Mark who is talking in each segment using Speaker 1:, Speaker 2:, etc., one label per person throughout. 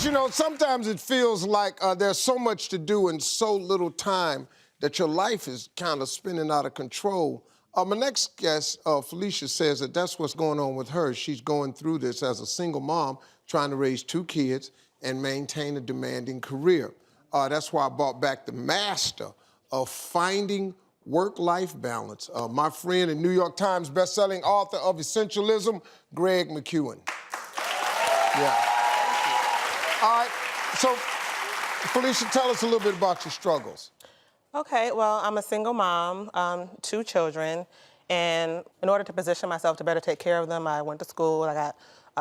Speaker 1: But, you know, sometimes it feels like there's so much to do in so little time that your life is kind of spinning out of control. My next guest, Felicia, says that that's what's going on with her. She's going through this as a single mom, trying to raise 2 kids and maintain a demanding career. That's why I brought back the master of finding work-life balance, my friend and New York Times bestselling author of Essentialism, Greg Mckeown. Yeah. All right, so Felicia, tell us a little bit about your struggles.
Speaker 2: Okay, well, I'm a single mom, 2 children, and in order to position myself to better take care of them, I went to school. I got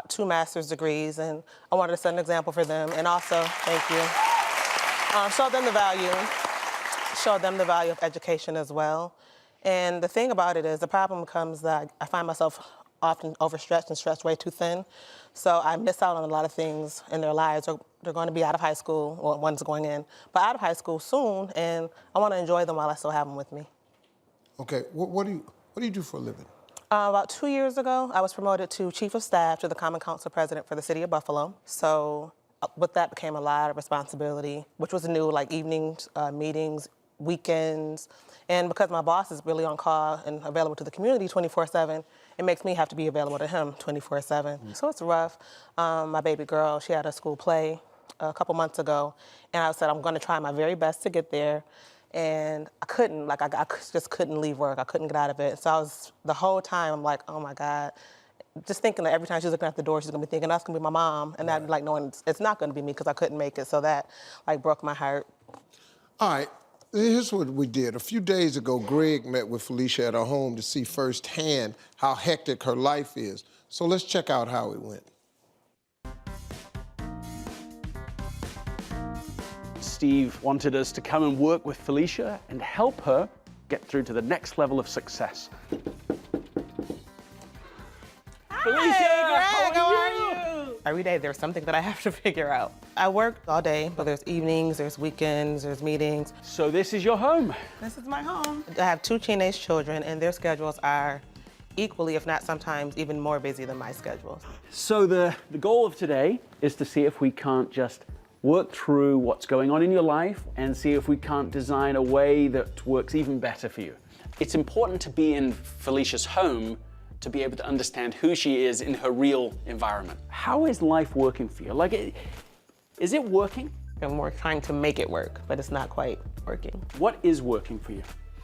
Speaker 2: 2 master's degrees, and I wanted to set an example for them, and also, thank you, show them the value of education as well. And the thing about it is, the problem comes that I find myself often overstretched and stretched way too thin. So I miss out on a lot of things in their lives. They're going to be out of high school, well, one's going in, but out of high school soon, and I want to enjoy them while I still have them with me.
Speaker 1: Okay, what do you do for a living?
Speaker 2: About 2 years ago, I was promoted to Chief of Staff to the Common Council President for the City of Buffalo. So with that became a lot of responsibility, which was new, like evenings, meetings, weekends. And because my boss is really on call and available to the community 24/7, it makes me have to be available to him 24/7. So it's rough. My baby girl, she had a school play a couple months ago, and I said I'm going to try my very best to get there. And I couldn't, like, I just couldn't leave work. I couldn't get out of it. So the whole time, I'm like, oh my God. Just thinking that every time she's looking at the door, she's gonna be thinking, that's gonna be my mom. And that, like, knowing it's not gonna be me because I couldn't make it. So that, like, broke my heart.
Speaker 1: All right, here's what we did. A few days ago, Greg met with Felicia at her home to see firsthand how hectic her life is. So let's check out how it went.
Speaker 3: Steve wanted us to come and work with Felicia and help her get through to the next level of success. Felicia,
Speaker 2: Greg,
Speaker 3: how are you?
Speaker 2: Every day there's something that I have to figure out. I work all day, but there's evenings, there's weekends, there's meetings.
Speaker 3: So this is your home?
Speaker 2: This is my home. I have 2 teenage children, and their schedules are equally, if not sometimes, even more busy than my schedules.
Speaker 3: So the goal of today is to see if we can't just work through what's going on in your life and see if we can't design a way that works even better for you. It's important to be in Felicia's home to be able to understand who she is in her real environment. How is life working for you? Like, is it working?
Speaker 2: I'm more trying to make it work, but it's not quite working.
Speaker 3: What is working for you?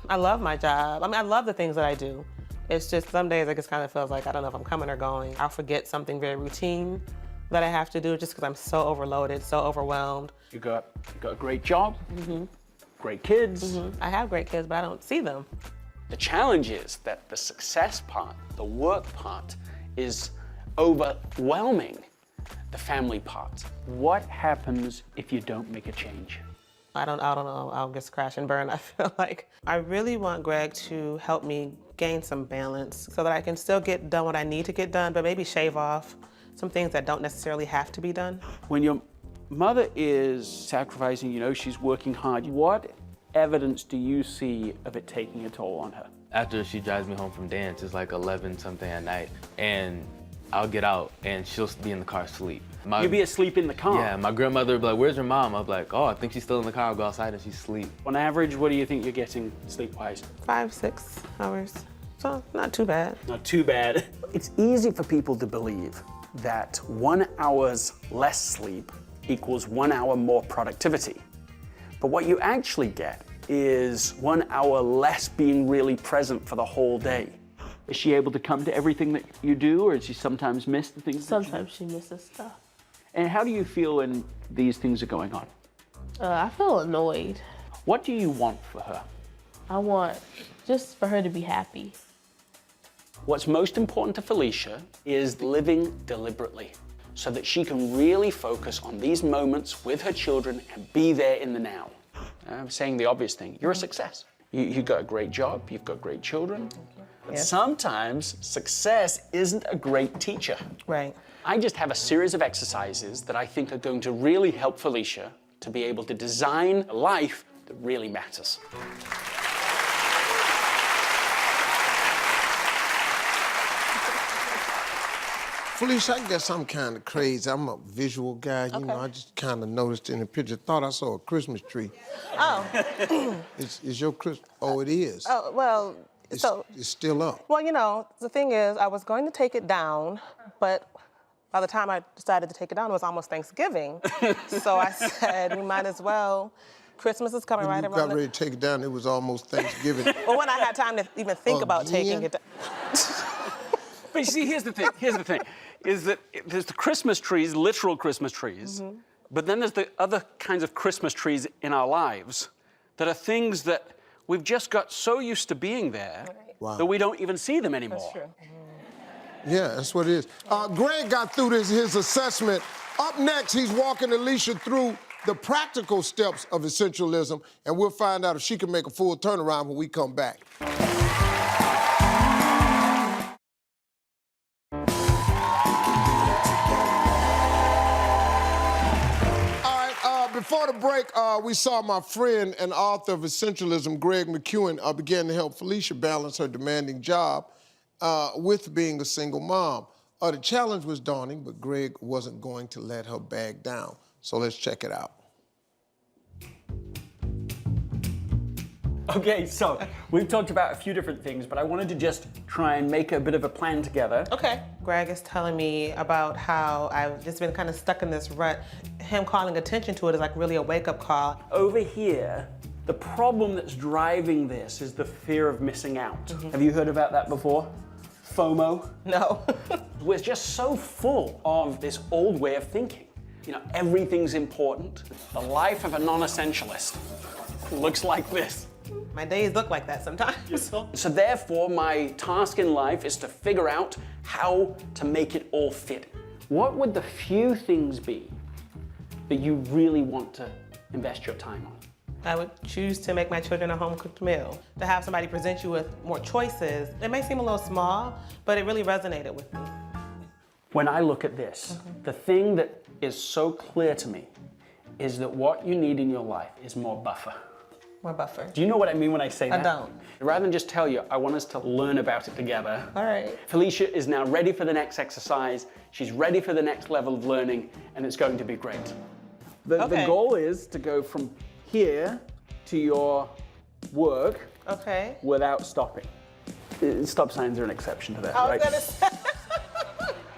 Speaker 2: I love my job. I mean, I love the things that I do. It's just some days it just kind of feels like I don't know if I'm coming or going. I'll forget something very routine that I have to do just because I'm so overloaded, so overwhelmed.
Speaker 3: You got a great job, great kids.
Speaker 2: I have great kids, but I don't see them.
Speaker 3: The challenge is that the success part, the work part, is overwhelming the family part. What happens if you don't make a change?
Speaker 2: I don't know, I'll just crash and burn, I feel like. I really want Greg to help me gain some balance so that I can still get done what I need to get done, but maybe shave off some things that don't necessarily have to be done.
Speaker 3: When your mother is sacrificing, you know, she's working hard, what evidence do you see of it taking a toll on her?
Speaker 4: After she drives me home from dance, it's like 11 something at night, and I'll get out and she'll be in the car asleep.
Speaker 3: You'll be asleep in the car?
Speaker 4: Yeah, my grandmother would be like, where's your mom? I'll be like, oh, I think she's still in the car. I'll go outside and she's asleep.
Speaker 3: On average, what do you think you're getting sleep-wise?
Speaker 2: 5-6 hours, so not too bad.
Speaker 3: Not too bad. It's easy for people to believe that 1 hour's less sleep equals 1 hour more productivity. But what you actually get is 1 hour less being really present for the whole day. Is she able to come to everything that you do, or does she sometimes miss the things?
Speaker 5: Sometimes she misses stuff.
Speaker 3: And how do you feel when these things are going on?
Speaker 5: I feel annoyed.
Speaker 3: What do you want for her?
Speaker 5: I want just for her to be happy.
Speaker 3: What's most important to Felicia is living deliberately so that she can really focus on these moments with her children and be there in the now. I'm saying the obvious thing, you're a success. You've got a great job, you've got great children. But sometimes success isn't a great teacher.
Speaker 2: Right.
Speaker 3: I just have a series of exercises that I think are going to really help Felicia to be able to design a life that really matters.
Speaker 1: Felicia, I guess I'm kind of crazy. I'm a visual guy, you know. I just kind of noticed in the picture. Thought I saw a Christmas tree.
Speaker 2: Oh.
Speaker 1: Is your Christmas? Oh, it is.
Speaker 2: Oh, well,
Speaker 1: It's still up.
Speaker 2: Well, you know, the thing is, I was going to take it down, but by the time I decided to take it down, it was almost Thanksgiving. So I said, we might as well. Christmas is coming right
Speaker 1: When
Speaker 2: around.
Speaker 1: you got ready to take it down, it was almost Thanksgiving.
Speaker 2: Well, when I had time to even think about taking it down.
Speaker 3: But you see, here's the thing, is that there's the Christmas trees, literal Christmas trees, but then there's the other kinds of Christmas trees in our lives that are things that we've just got so used to being there that we don't even see them anymore.
Speaker 2: That's true.
Speaker 1: Yeah, that's what it is. Greg got through his assessment. Up next, he's walking Alicia through the practical steps of essentialism, and we'll find out if she can make a full turnaround when we come back. Before the break, we saw my friend and author of Essentialism, Greg Mckeown, begin to help Felicia balance her demanding job with being a single mom. The challenge was daunting, but Greg wasn't going to let her back down. So let's check it out.
Speaker 3: Okay, so we've talked about a few different things, but I wanted to just try and make a bit of a plan together.
Speaker 2: Okay. Greg is telling me about how I've just been kind of stuck in this rut. Him calling attention to it is like really a wake-up call.
Speaker 3: Over here, the problem that's driving this is the fear of missing out. Have you heard about that before? FOMO?
Speaker 2: No.
Speaker 3: We're just so full of this old way of thinking. You know, everything's important. The life of a non-essentialist looks like this.
Speaker 2: My days look like that sometimes.
Speaker 3: So therefore, my task in life is to figure out how to make it all fit. What would the few things be that you really want to invest your time on?
Speaker 2: I would choose to make my children a home-cooked meal. To have somebody present you with more choices. It may seem a little small, but it really resonated with me.
Speaker 3: When I look at this, the thing that is so clear to me is that what you need in your life is more buffer.
Speaker 2: More buffer.
Speaker 3: Do you know what I mean when I say that?
Speaker 2: I don't.
Speaker 3: Rather than just tell you, I want us to learn about it together.
Speaker 2: All right.
Speaker 3: Felicia is now ready for the next exercise. She's ready for the next level of learning, and it's going to be great. The goal is to go from here to your work without stopping. Stop signs are an exception to that, right?
Speaker 2: I was gonna say.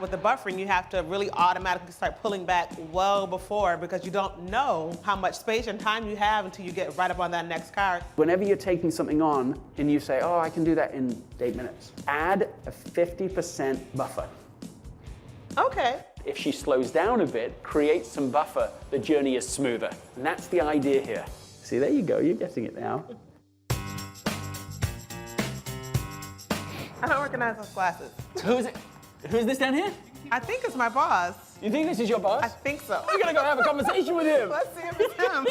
Speaker 2: With the buffering, you have to really automatically start pulling back well before because you don't know how much space and time you have until you get right up on that next car.
Speaker 3: Whenever you're taking something on and you say, oh, I can do that in 8 minutes, add a 50% buffer.
Speaker 2: Okay.
Speaker 3: If she slows down a bit, create some buffer, the journey is smoother. And that's the idea here. See, there you go, you're getting it now.
Speaker 2: I don't recognize those glasses.
Speaker 3: Who is it? Who's this down here?
Speaker 2: I think it's my boss.
Speaker 3: You think this is your boss?
Speaker 2: I think so.
Speaker 3: We're gonna go have a conversation with him.
Speaker 2: Let's see if it's him.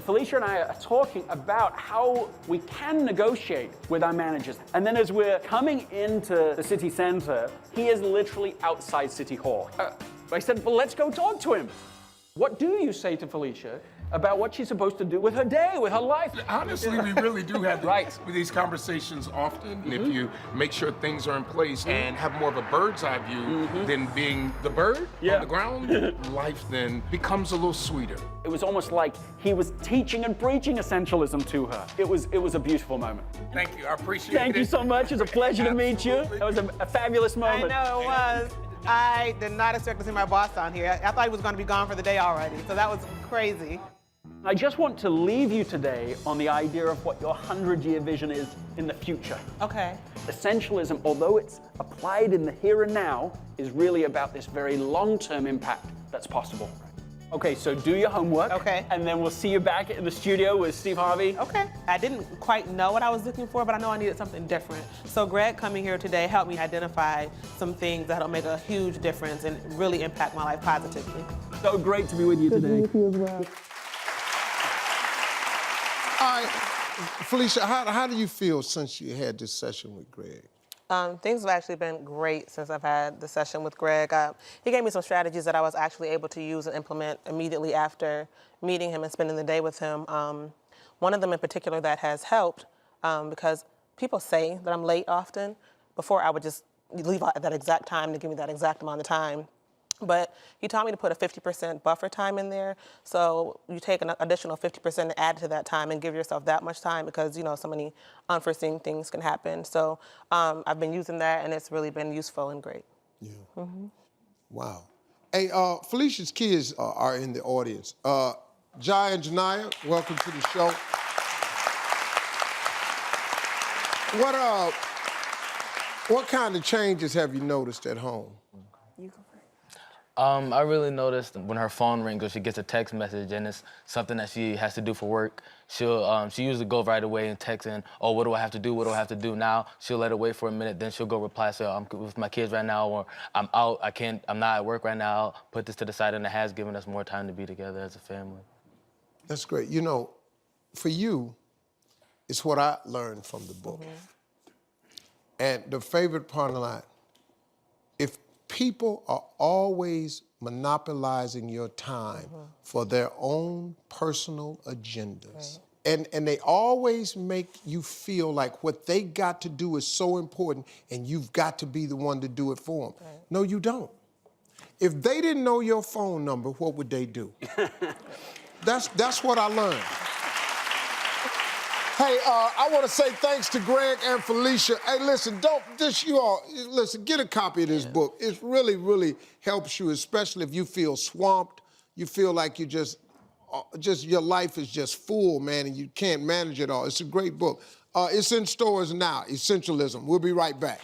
Speaker 3: Felicia and I are talking about how we can negotiate with our managers. And then as we're coming into the city center, he is literally outside City Hall. I said, well, let's go talk to him. What do you say to Felicia about what she's supposed to do with her day, with her life?
Speaker 6: Honestly, we really do have these conversations often. And if you make sure things are in place and have more of a bird's eye view than being the bird on the ground, life then becomes a little sweeter.
Speaker 3: It was almost like he was teaching and preaching essentialism to her. It was a beautiful moment.
Speaker 6: Thank you, I appreciate it.
Speaker 3: Thank you so much. It's a pleasure to meet you. That was a fabulous moment.
Speaker 2: I know it was. I did not expect to see my boss down here. I thought he was going to be gone for the day already, so that was crazy.
Speaker 3: I just want to leave you today on the idea of what your 100-year vision is in the future.
Speaker 2: Okay.
Speaker 3: Essentialism, although it's applied in the here and now, is really about this very long-term impact that's possible. Okay, so do your homework.
Speaker 2: Okay.
Speaker 3: And then we'll see you back in the studio with Steve Harvey.
Speaker 2: Okay. I didn't quite know what I was looking for, but I know I needed something different. So Greg coming here today helped me identify some things that'll make a huge difference and really impact my life positively.
Speaker 3: So great to be with you today.
Speaker 2: Good to meet you as well.
Speaker 1: All right, Felicia, how do you feel since you had this session with Greg?
Speaker 2: Things have actually been great since I've had the session with Greg. He gave me some strategies that I was actually able to use and implement immediately after meeting him and spending the day with him. One of them in particular that has helped, because people say that I'm late often. Before I would just leave out at that exact time to give me that exact amount of time. But he taught me to put a 50% buffer time in there. So you take an additional 50% and add to that time and give yourself that much time because, you know, so many unforeseen things can happen. So I've been using that, and it's really been useful and great.
Speaker 1: Yeah. Wow. Hey, Felicia's kids are in the audience. Jai and Janiyah, welcome to the show. What kind of changes have you noticed at home?
Speaker 4: I really noticed when her phone rings or she gets a text message and it's something that she has to do for work, she usually go right away and text in, oh, what do I have to do? What do I have to do now? She'll let it wait for a minute, then she'll go reply, say, I'm with my kids right now, or I'm out, I'm not at work right now, I'll put this to the side, and it has given us more time to be together as a family.
Speaker 1: That's great. You know, for you, it's what I learned from the book. And the favorite part of the line, if people are always monopolizing your time for their own personal agendas, and they always make you feel like what they got to do is so important and you've got to be the one to do it for them. No, you don't. If they didn't know your phone number, what would they do? That's what I learned. Hey, I want to say thanks to Greg and Felicia. Hey, listen, listen, get a copy of this book. It really, really helps you, especially if you feel swamped. You feel like you just your life is just full, man, and you can't manage it all. It's a great book. It's in stores now, Essentialism. We'll be right back.